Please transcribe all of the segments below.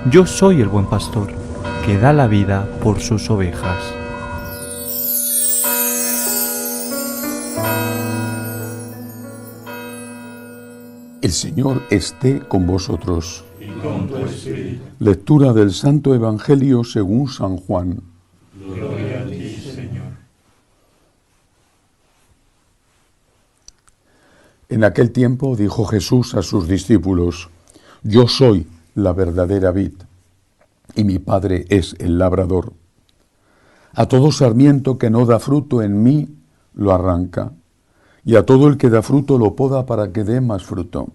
Yo soy el buen pastor, que da la vida por sus ovejas. El Señor esté con vosotros. Y con tu espíritu. Lectura del Santo Evangelio según San Juan. Gloria a ti, Señor. En aquel tiempo dijo Jesús a sus discípulos: Yo soy la verdadera vid, y mi Padre es el labrador. A todo sarmiento que no da fruto en mí, lo arranca, y a todo el que da fruto lo poda para que dé más fruto.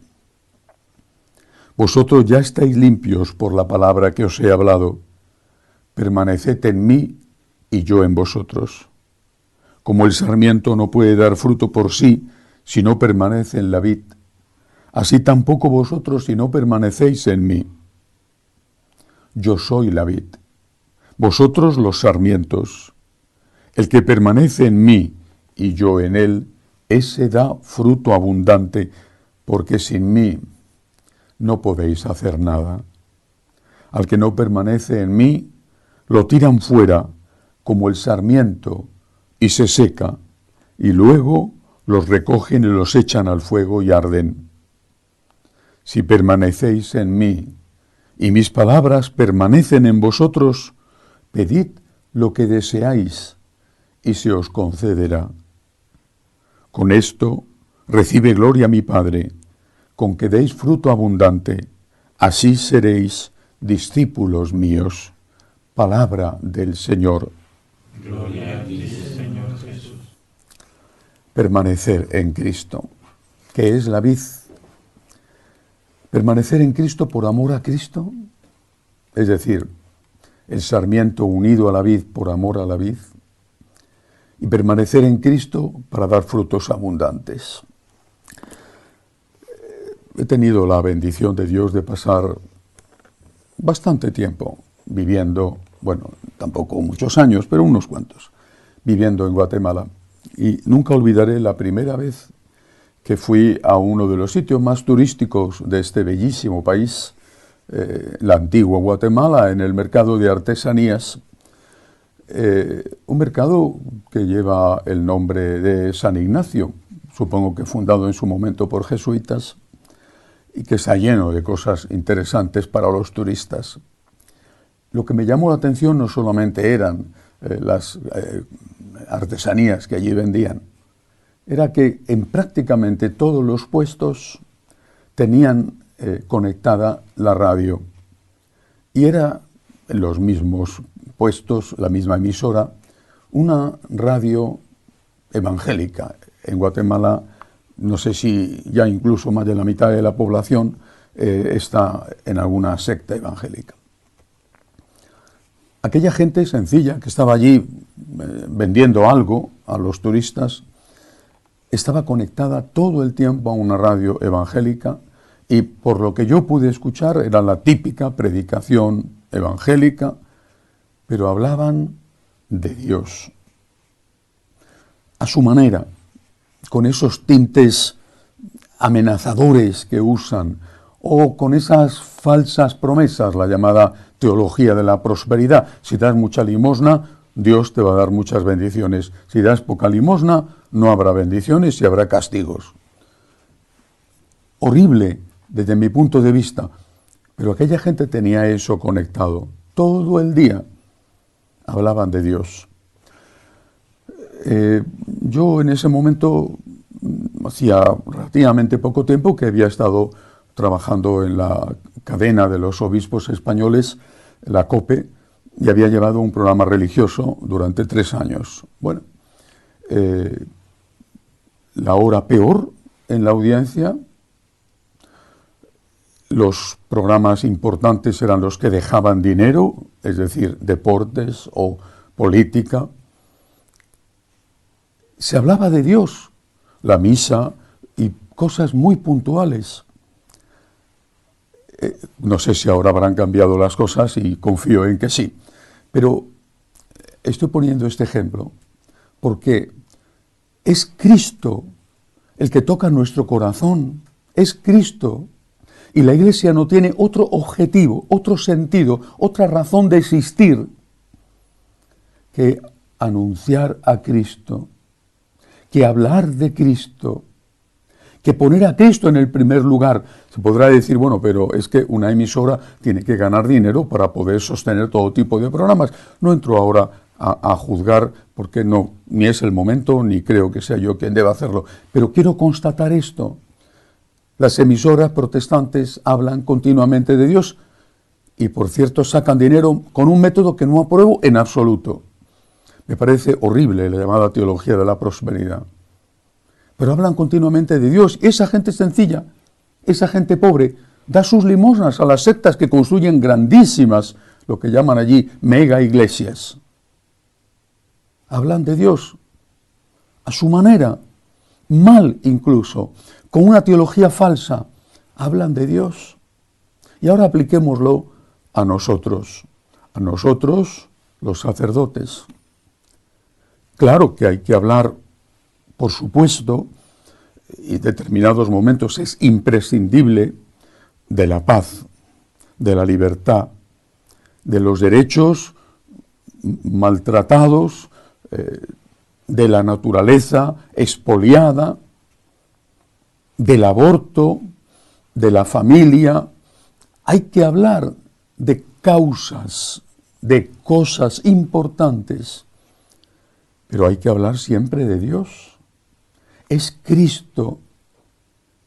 Vosotros ya estáis limpios por la palabra que os he hablado. Permaneced en mí y yo en vosotros. Como el sarmiento no puede dar fruto por sí si no permanece en la vid, así tampoco vosotros si no permanecéis en mí. Yo soy la vid, vosotros los sarmientos. El que permanece en mí y yo en él, ese da fruto abundante, porque sin mí no podéis hacer nada. Al que no permanece en mí, lo tiran fuera como el sarmiento y se seca, y luego los recogen y los echan al fuego y arden. Si permanecéis en mí y mis palabras permanecen en vosotros, pedid lo que deseáis y se os concederá. Con esto recibe gloria mi Padre, con que deis fruto abundante, así seréis discípulos míos. Palabra del Señor. Gloria a ti, Señor Jesús. Permanecer en Cristo. ¿Qué es la vid? Permanecer en Cristo por amor a Cristo, es decir, el sarmiento unido a la vid por amor a la vid, y permanecer en Cristo para dar frutos abundantes. He tenido la bendición de Dios de pasar bastante tiempo viviendo, bueno, tampoco muchos años, pero unos cuantos, viviendo en Guatemala. Y nunca olvidaré la primera vez que fui a uno de los sitios más turísticos de este bellísimo país, la antigua Guatemala, en el mercado de artesanías, un mercado que lleva el nombre de San Ignacio, supongo que fundado en su momento por jesuitas, y que está lleno de cosas interesantes para los turistas. Lo que me llamó la atención no solamente eran las artesanías que allí vendían, era que en prácticamente todos los puestos tenían conectada la radio. Y era en los mismos puestos, la misma emisora, una radio evangélica. En Guatemala, no sé si ya incluso más de la mitad de la población está en alguna secta evangélica. Aquella gente sencilla que estaba allí vendiendo algo a los turistas, estaba conectada todo el tiempo a una radio evangélica y por lo que yo pude escuchar era la típica predicación evangélica, pero hablaban de Dios a su manera, con esos tintes amenazadores que usan, o con esas falsas promesas, la llamada teología de la prosperidad. Si das mucha limosna, Dios te va a dar muchas bendiciones. Si das poca limosna, no habrá bendiciones y habrá castigos. Horrible desde mi punto de vista, pero aquella gente tenía eso conectado. Todo el día hablaban de Dios. Yo en ese momento, hacía relativamente poco tiempo que había estado trabajando en la cadena de los obispos españoles, la COPE, y había llevado un programa religioso durante 3 años. Bueno, la hora peor en la audiencia, los programas importantes eran los que dejaban dinero, es decir, deportes o política. Se hablaba de Dios, la misa y cosas muy puntuales. No sé si ahora habrán cambiado las cosas y confío en que sí. Pero estoy poniendo este ejemplo porque es Cristo el que toca nuestro corazón. Es Cristo Y la Iglesia no tiene otro objetivo, otro sentido, otra razón de existir que anunciar a Cristo, que hablar de Cristo, que poner a Cristo en el primer lugar. Se podrá decir, bueno, pero es que una emisora tiene que ganar dinero para poder sostener todo tipo de programas. No entro ahora a juzgar, porque no, ni es el momento, ni creo que sea yo quien deba hacerlo. Pero quiero constatar esto. Las emisoras protestantes hablan continuamente de Dios y, por cierto, sacan dinero con un método que no apruebo en absoluto. Me parece horrible la llamada teología de la prosperidad. Pero hablan continuamente de Dios. Esa gente sencilla, esa gente pobre, da sus limosnas a las sectas que construyen grandísimas, lo que llaman allí, mega iglesias. Hablan de Dios a su manera, mal incluso, con una teología falsa. Hablan de Dios. Y ahora apliquémoslo a nosotros los sacerdotes. Claro que hay que hablar, por supuesto, y en determinados momentos es imprescindible, de la paz, de la libertad, de los derechos maltratados, de la naturaleza expoliada, del aborto, de la familia. Hay que hablar de causas, de cosas importantes, pero hay que hablar siempre de Dios. Es Cristo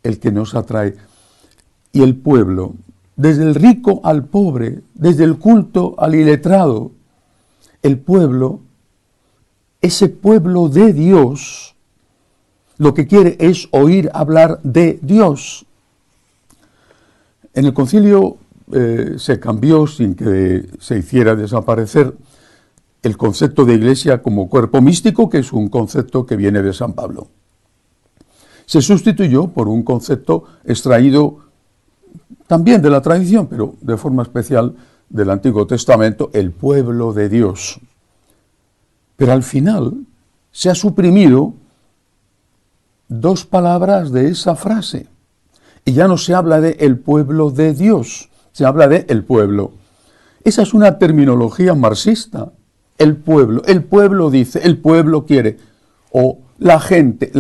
el que nos atrae. Y el pueblo, desde el rico al pobre, desde el culto al iletrado, el pueblo, ese pueblo de Dios, lo que quiere es oír hablar de Dios. En el concilio se cambió, sin que se hiciera desaparecer, el concepto de iglesia como cuerpo místico, que es un concepto que viene de San Pablo. Se sustituyó por un concepto extraído también de la tradición, pero de forma especial del Antiguo Testamento, el pueblo de Dios. Pero al final se ha suprimido dos palabras de esa frase. Y ya no se habla de el pueblo de Dios, se habla de el pueblo. Esa es una terminología marxista. El pueblo dice, el pueblo quiere. O la gente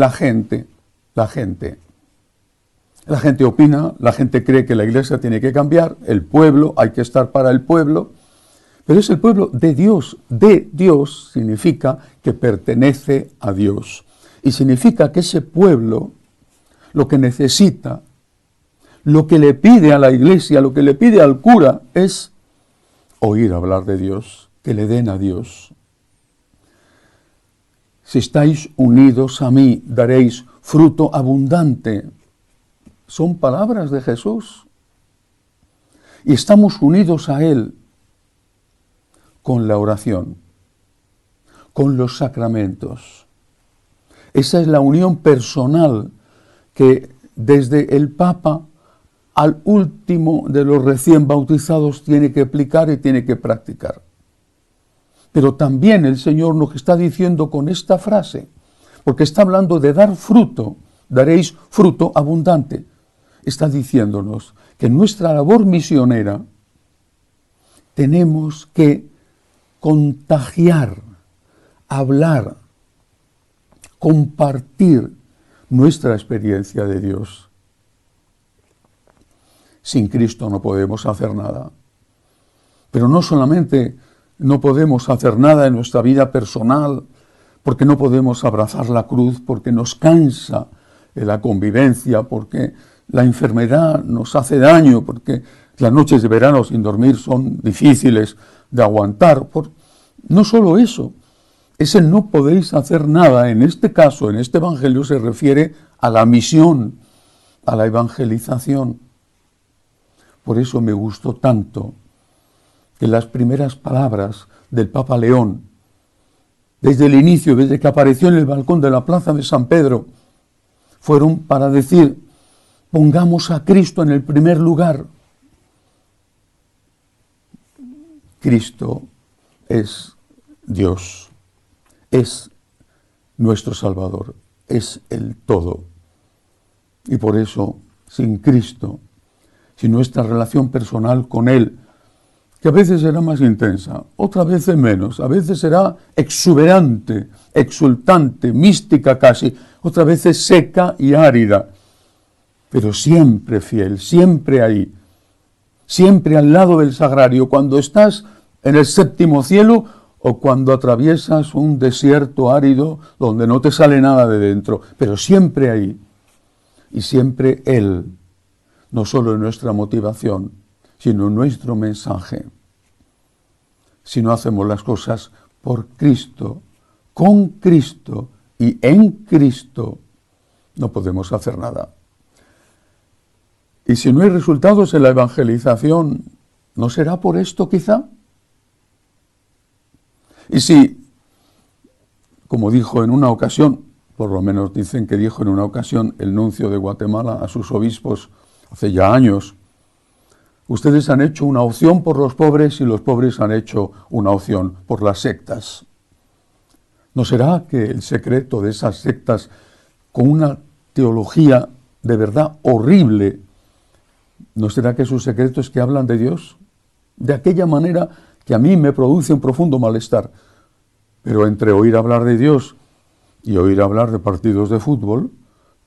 opina, la gente cree que la iglesia tiene que cambiar, el pueblo, hay que estar para el pueblo. Pero es el pueblo de Dios. De Dios significa que pertenece a Dios. Y significa que ese pueblo lo que necesita, lo que le pide a la iglesia, lo que le pide al cura es oír hablar de Dios, que le den a Dios. Si estáis unidos a mí, daréis fruto abundante. Son palabras de Jesús. Y estamos unidos a Él con la oración, con los sacramentos. Esa es la unión personal que desde el Papa al último de los recién bautizados tiene que aplicar y tiene que practicar. Pero también el Señor nos está diciendo con esta frase, porque está hablando de dar fruto, daréis fruto abundante. Está diciéndonos que en nuestra labor misionera tenemos que contagiar, hablar, compartir nuestra experiencia de Dios. Sin Cristo no podemos hacer nada. Pero no solamente no podemos hacer nada en nuestra vida personal, porque no podemos abrazar la cruz, porque nos cansa la convivencia, porque la enfermedad nos hace daño, porque las noches de verano sin dormir son difíciles de aguantar. No solo eso, es el no podéis hacer nada. En este caso, en este evangelio se refiere a la misión, a la evangelización. Por eso me gustó tanto que las primeras palabras del Papa León, desde el inicio, desde que apareció en el balcón de la plaza de San Pedro, fueron para decir, pongamos a Cristo en el primer lugar. Cristo es Dios, es nuestro Salvador, es el todo. Y por eso, sin Cristo, si nuestra relación personal con Él, que a veces será más intensa, otras veces menos, a veces será exuberante, exultante, mística casi, otras veces seca y árida, pero siempre fiel, siempre ahí, siempre al lado del sagrario, cuando estás en el séptimo cielo o cuando atraviesas un desierto árido donde no te sale nada de dentro, pero siempre ahí, y siempre Él, no solo en nuestra motivación, sino en nuestro mensaje. Si no hacemos las cosas por Cristo, con Cristo y en Cristo, no podemos hacer nada. Y si no hay resultados en la evangelización, ¿no será por esto quizá? Y si, como dijo en una ocasión, por lo menos dicen que dijo en una ocasión el nuncio de Guatemala a sus obispos hace ya años, ustedes han hecho una opción por los pobres y los pobres han hecho una opción por las sectas. ¿No será que el secreto de esas sectas, con una teología de verdad horrible, no será que su secreto es que hablan de Dios? De aquella manera que a mí me produce un profundo malestar. Pero entre oír hablar de Dios y oír hablar de partidos de fútbol,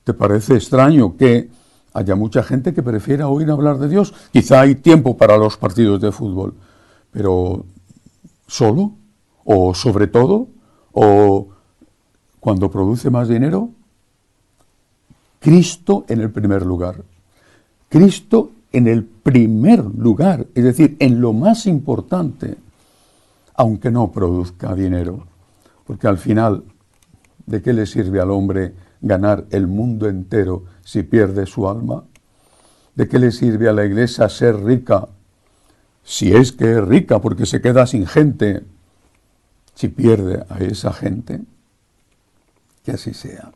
¿te parece extraño que haya mucha gente que prefiera oír hablar de Dios? Quizá hay tiempo para los partidos de fútbol, pero ¿solo? ¿O sobre todo? ¿O cuando produce más dinero? Cristo en el primer lugar. Cristo en el primer lugar, es decir, en lo más importante, aunque no produzca dinero. Porque al final, ¿de qué le sirve al hombre ganar el mundo entero si pierde su alma? ¿De qué le sirve a la Iglesia ser rica, si es que es rica, porque se queda sin gente, si pierde a esa gente? Que así sea.